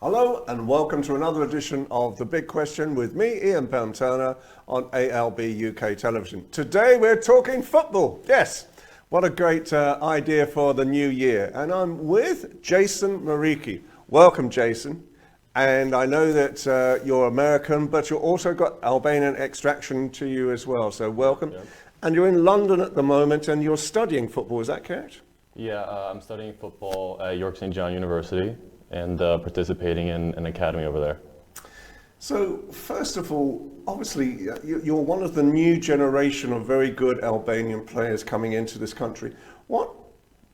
Hello and welcome to another edition of The Big Question with me, Ian Pelham Turner, on ALB UK Television. Today we're talking football. Yes, what a great idea for the new year. And I'm with Jason Marika. Welcome, Jason. And I know that you're American, but you've also got Albanian extraction to you as well. So welcome. Yep. And you're in London at the moment and you're studying football, is that correct? Yeah, I'm studying football at York St. John University and participating in an academy over there. So, first of all, obviously, you're one of the new generation of very good Albanian players coming into this country. What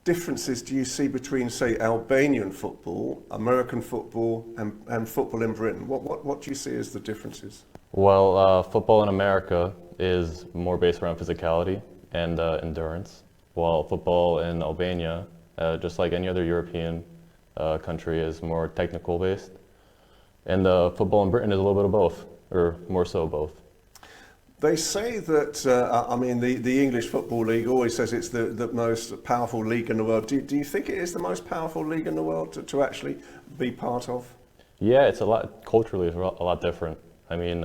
differences do you see between, say, Albanian football, American football, and football in Britain? What do you see as the differences? Well, football in America is more based around physicality and endurance, while football in Albania, just like any other European country, is more technical based. And football in Britain is a little bit of both, or more so both. They say that, the English Football League always says it's the most powerful league in the world. Do you think it is the most powerful league in the world to actually be part of? Yeah, it's culturally, it's a lot different. I mean,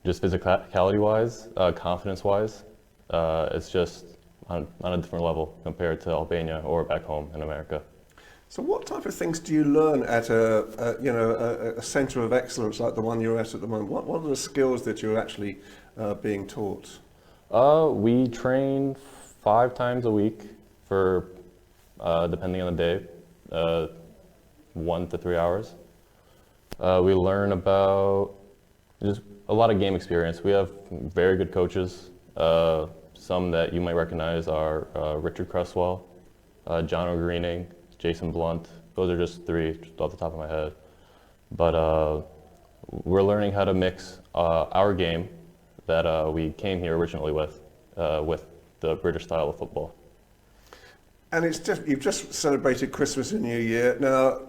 just physicality-wise, confidence-wise, it's just on a different level compared to Albania or back home in America. So what type of things do you learn at a centre of excellence like the one you're at the moment? What are the skills that you're actually being taught? We train 5 times a week for, depending on the day, 1 to 3 hours. We learn about just a lot of game experience. We have very good coaches. Some that you might recognize are Richard Cresswell, John O'Greening, Jason Blunt. Those are just 3 just off the top of my head. But we're learning how to mix our game that we came here originally with the British style of football. And you've just celebrated Christmas and New Year. Now,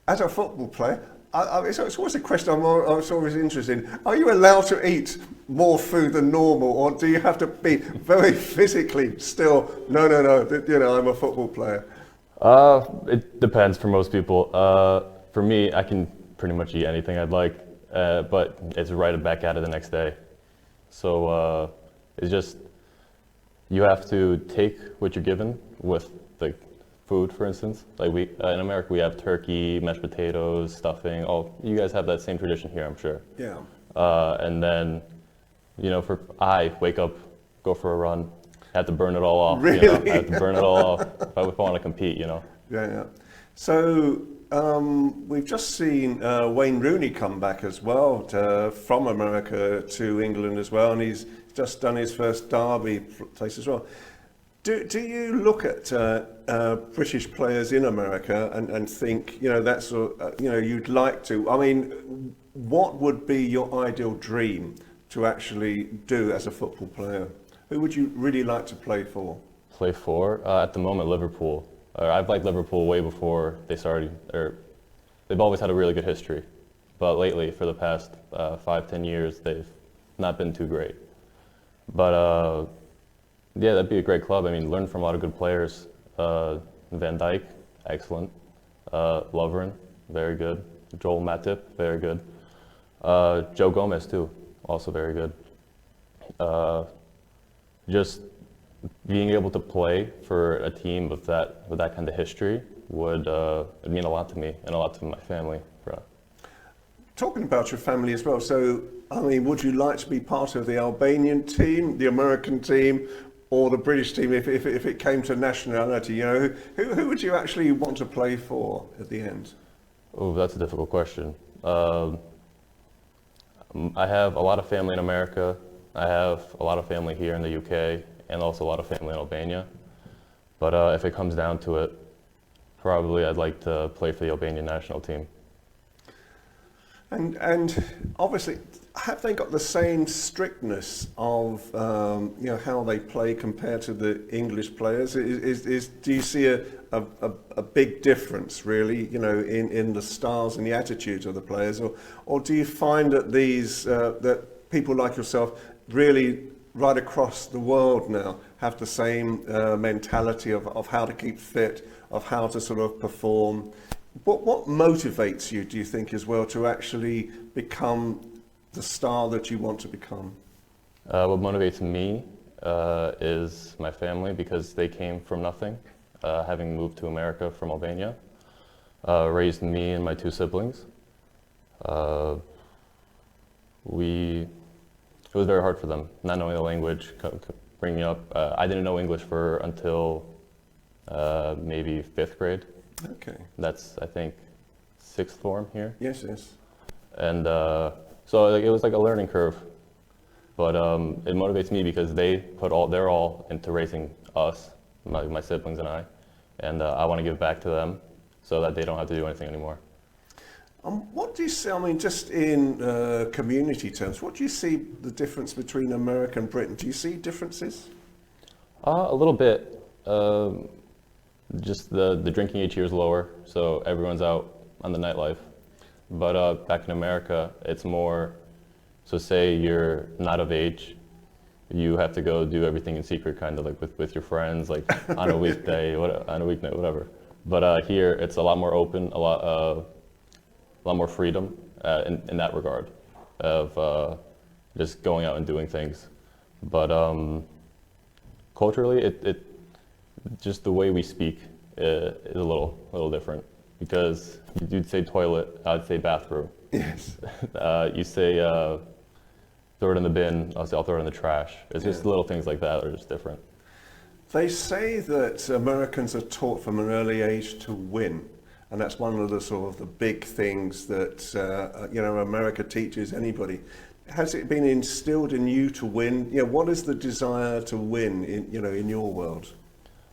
as a football player, it's always a question I'm always interested in. Are you allowed to eat more food than normal, or do you have to be very physically still? No, I'm a football player. It depends for most people. For me, I can pretty much eat anything I'd like, but it's right back at it the next day. So it's just, you have to take what you're given with the food, for instance. Like in America, we have turkey, mashed potatoes, stuffing. Oh, you guys have that same tradition here, I'm sure. Yeah. And then, I wake up, go for a run, have to burn it all off. Really? I have to burn it all off if I want to compete, Yeah. So we've just seen Wayne Rooney come back as well from America to England as well, and he's just done his first derby place as well. Do you look at British players in America and think, that's you'd like to? I mean, what would be your ideal dream to actually do as a football player? Who would you really like to play for? Play for? At the moment, Liverpool. I've liked Liverpool way before they started, they've always had a really good history. But lately, for the past 5-10 years, they've not been too great. But yeah, that'd be a great club. I mean, learn from a lot of good players. Van Dijk, excellent. Lovren, very good. Joel Matip, very good. Joe Gomez too, also very good. Just being able to play for a team with that kind of history would mean a lot to me and a lot to my family. Talking about your family as well, so I mean, would you like to be part of the Albanian team, the American team, or the British team if it came to nationality? Who would you actually want to play for at the end? Oh, that's a difficult question. I have a lot of family in America. I have a lot of family here in the UK, and also a lot of family in Albania. But if it comes down to it, probably I'd like to play for the Albanian national team. And obviously, have they got the same strictness of how they play compared to the English players? Do you see a big difference really, in the styles and the attitudes of the players, or do you find that that people like yourself really right across the world now have the same mentality of how to keep fit, of how to sort of perform? What motivates you, do you think, as well, to actually become the star that you want to become? What motivates me is my family, because they came from nothing, having moved to America from Albania, raised me and my two siblings. It was very hard for them, not knowing the language, bringing up. I didn't know English until maybe 5th grade. Okay. That's, I think, 6th form here. Yes, yes. And so it was like a learning curve. But it motivates me because they're all into raising us, my siblings and I. And I want to give back to them so that they don't have to do anything anymore. What do you see, I mean, just in community terms, what do you see the difference between America and Britain? Do you see differences? A little bit. Just the drinking age here is lower, so everyone's out on the nightlife. But back in America, it's more, so say you're not of age, you have to go do everything in secret, kind of like with your friends, like on a weekday, on a weeknight, whatever. But here, it's a lot more open, a lot more freedom in that regard of just going out and doing things. But culturally, it just the way we speak is a little different, because you'd say toilet, I'd say bathroom. Yes. You say throw it in the bin, I'll throw it in the trash. It's just little things like that are just different. They say that Americans are taught from an early age to win. And that's one of the sort of the big things that America teaches anybody. Has it been instilled in you to win? You know, what is the desire to win in your world?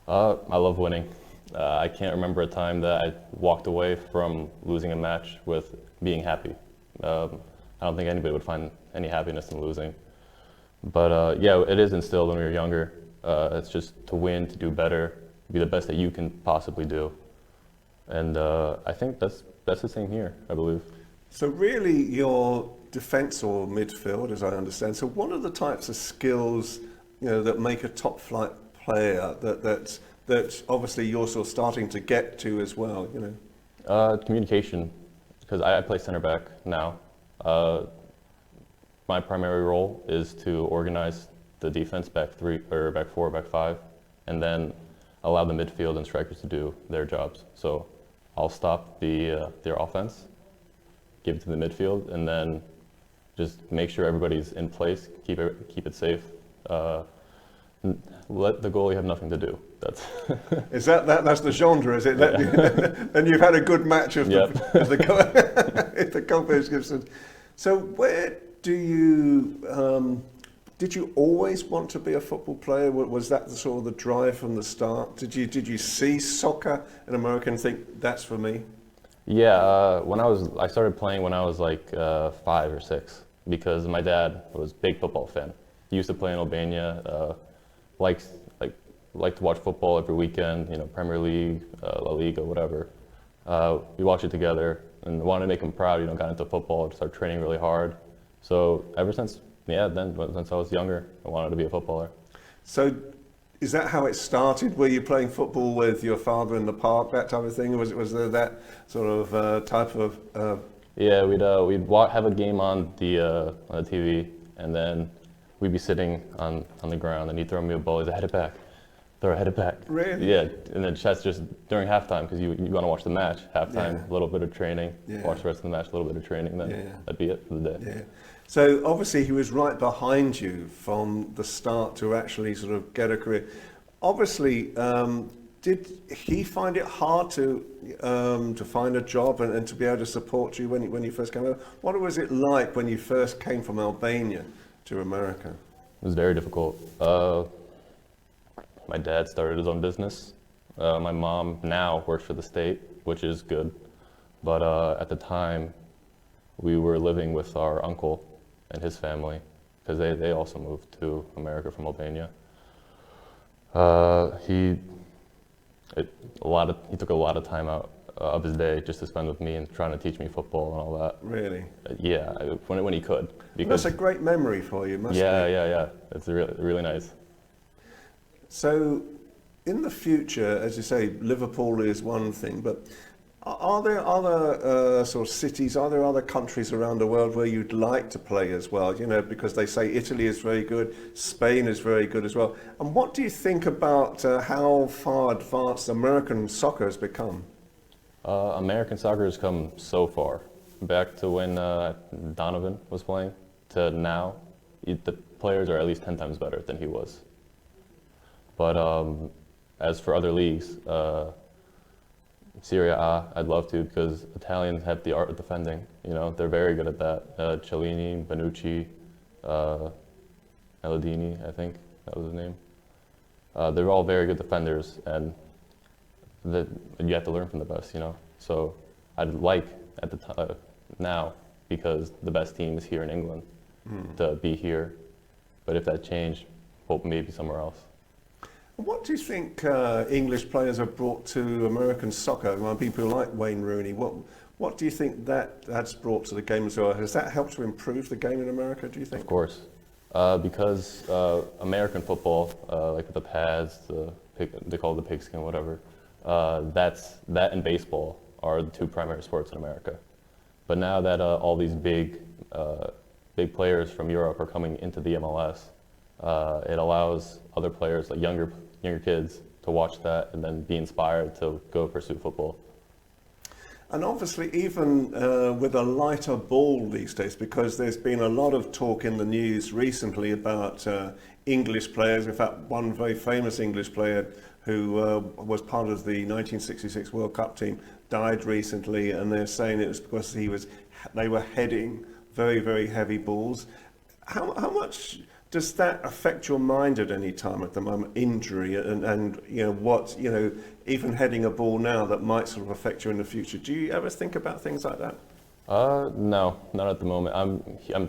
I love winning. I can't remember a time that I walked away from losing a match with being happy. I don't think anybody would find any happiness in losing. But yeah, it is instilled when we were younger. It's just to win, to do better, be the best that you can possibly do. And I think that's the same here, I believe. So really your defence or midfield, as I understand, so what are the types of skills that make a top flight player that obviously you're sort of starting to get to as well, Communication, because I play center back now. My primary role is to organize the defense, back three or back four, back five, and then allow the midfield and strikers to do their jobs. So I'll stop their offense, give it to the midfield, and then just make sure everybody's in place, keep it safe. Let the goalie have nothing to do. That's is that's the genre, is it? Yeah. And you've had a good match of yep. the confidence gives us. So where do you? Did you always want to be a football player? Was that the sort of the drive from the start? Did you see soccer in America and think that's for me? Yeah, I started playing when I was like 5 or 6 because my dad was a big football fan. He used to play in Albania, liked to watch football every weekend. Premier League, La Liga, whatever. We watched it together and wanted to make him proud. Got into football, started training really hard. So ever since. Yeah, since I was younger, I wanted to be a footballer. So is that how it started? Were you playing football with your father in the park, that type of thing? Or was there that sort of type of... Yeah, we'd have a game on the TV, and then we'd be sitting on the ground, and he'd throw me a ball. He'd say, head it back. Really? Yeah, and then that's just during halftime, because you want to watch the match. Halftime, a little bit of training, watch the rest of the match, a little bit of training, then that'd be it for the day. Yeah. So obviously he was right behind you from the start to actually sort of get a career. Obviously, did he find it hard to find a job and to be able to support you when you first came over? What was it like when you first came from Albania to America? It was very difficult. My dad started his own business. My mom now works for the state, which is good. But at the time, we were living with our uncle and his family, because they also moved to America from Albania. He took a lot of time out of his day just to spend with me and trying to teach me football and all that. Really? Yeah, when he could. Because that's a great memory for you, must it? Yeah. It's really nice. So, in the future, as you say, Liverpool is one thing, but Are there other sort of cities, are there other countries around the world where you'd like to play as well? You know, because they say Italy is very good, Spain is very good as well. And what do you think about how far advanced American soccer has become? American soccer has come so far. Back to when Donovan was playing to now, the players are at least 10 times better than he was. But as for other leagues, Serie A, I'd love to because Italians have the art of defending. You know, they're very good at that. Cellini, Bonucci, Elodini, I think that was his name. They're all very good defenders, and you have to learn from the best, you know. So I'd like at the time now, because the best team is here in England, to be here. But if that changed, hope maybe somewhere else. What do you think English players have brought to American soccer? Well, people like Wayne Rooney. What do you think that's brought to the game as well? Has that helped to improve the game in America, do you think? Of course. Because American football, like with the pads, they call it the pigskin, whatever, that and baseball are the two primary sports in America. But now that all these big players from Europe are coming into the MLS, it allows other players, like younger kids, to watch that and then be inspired to go pursue football. And obviously, even with a lighter ball these days, because there's been a lot of talk in the news recently about English players. In fact, one very famous English player who was part of the 1966 World Cup team died recently, and they're saying it was because they were heading very, very heavy balls. How much does that affect your mind at any time at the moment, injury and even heading a ball now that might sort of affect you in the future? Do you ever think about things like that? No, not at the moment. I'm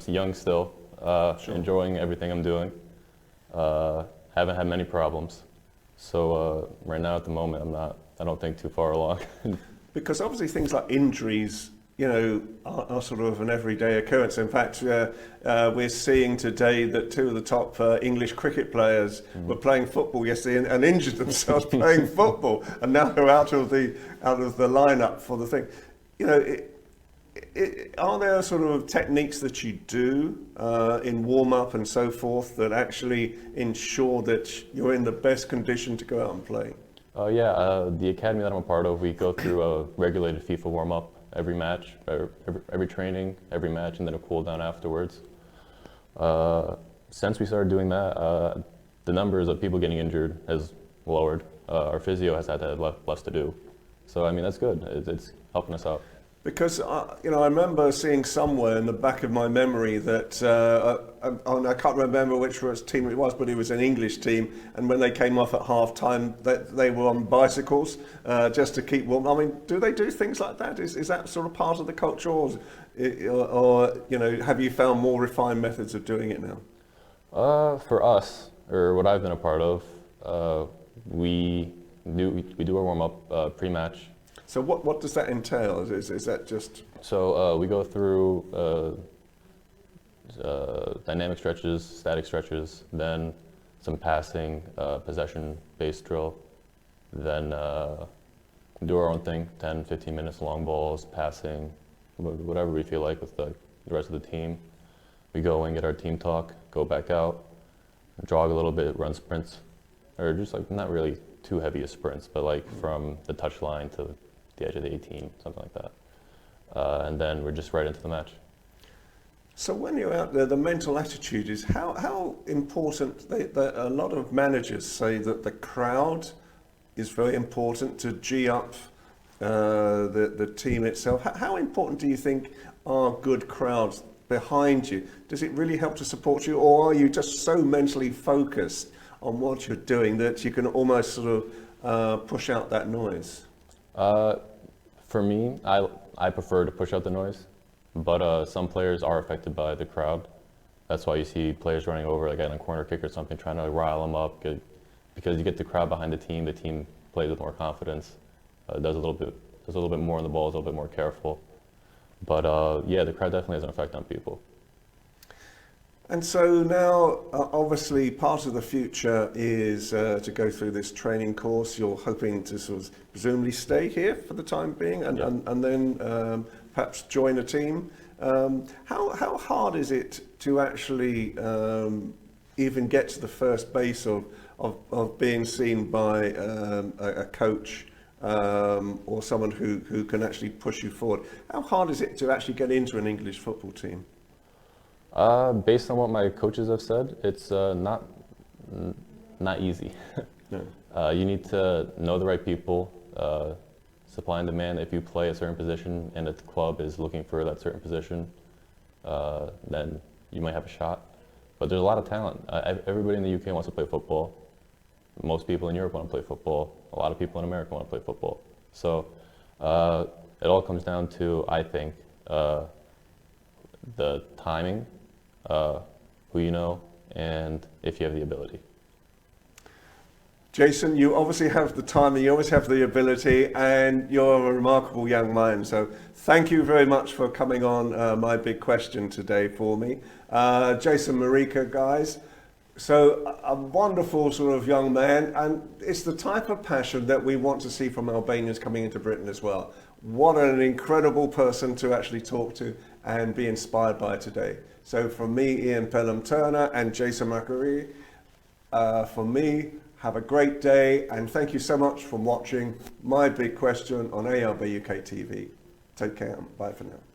young still, Sure. enjoying everything I'm doing. Haven't had many problems. So right now at the moment, I don't think too far along. Because obviously things like injuries, are sort of an everyday occurrence. In fact, we're seeing today that two of the top English cricket players were playing football yesterday and injured themselves playing football, and now they're out of the lineup for the thing. Are there sort of techniques that you do in warm-up and so forth that actually ensure that you're in the best condition to go out and play? The academy that I'm a part of, we go through a regulated FIFA warm-up every match, every training, every match, and then a cool down afterwards. Since we started doing that, the numbers of people getting injured has lowered. Our physio has had to have less to do. So, I mean, that's good. It's helping us out. Because, I remember seeing somewhere in the back of my memory that, I can't remember which team it was, but it was an English team, and when they came off at half-time, they were on bicycles just to keep warm. I mean, do they do things like that? Is that sort of part of the culture, or have you found more refined methods of doing it now? For us, or what I've been a part of, we do our warm-up pre-match. So what does that entail? Is that just... So we go through dynamic stretches, static stretches, then some passing, possession-based drill, then do our own thing, 10, 15 minutes, long balls, passing, whatever we feel like with the rest of the team. We go in, get our team talk, go back out, jog a little bit, run sprints, or just like not really too heavy a sprints, but like from the touch line to the edge of the 18, something like that. And then we're just right into the match. So when you're out there, the mental attitude is how important. A lot of managers say that the crowd is very important to G up the team itself. How important do you think are good crowds behind you? Does it really help to support you, or are you just so mentally focused on what you're doing that you can almost sort of push out that noise? For me, I prefer to push out the noise, but some players are affected by the crowd. That's why you see players running over, like at a corner kick or something, trying to rile them up, because you get the crowd behind the team plays with more confidence, does a little bit more on the ball, is a little bit more careful. But the crowd definitely has an effect on people. And so now, obviously, part of the future is to go through this training course. You're hoping to sort of presumably stay here for the time being, and, Yeah. and then perhaps join a team. How hard is it to actually even get to the first base of being seen by a coach or someone who can actually push you forward? How hard is it to actually get into an English football team? Based on what my coaches have said, it's not easy. No. You need to know the right people, supply and demand. If you play a certain position and the club is looking for that certain position, then you might have a shot. But there's a lot of talent. Everybody in the UK wants to play football. Most people in Europe want to play football. A lot of people in America want to play football. So it all comes down to, I think, the timing, who you know, and if you have the ability. Jason, you obviously have the time, and you always have the ability, and you're a remarkable young man. So thank you very much for coming on My Big Question today for me. Jason Marika, guys. So a wonderful sort of young man, and it's the type of passion that we want to see from Albanians coming into Britain as well. What an incredible person to actually talk to and be inspired by today. So from me, Ian Pelham Turner, and Jason Marika, for me, have a great day, and thank you so much for watching My Big Question on ARB UK TV. Take care. Bye for now.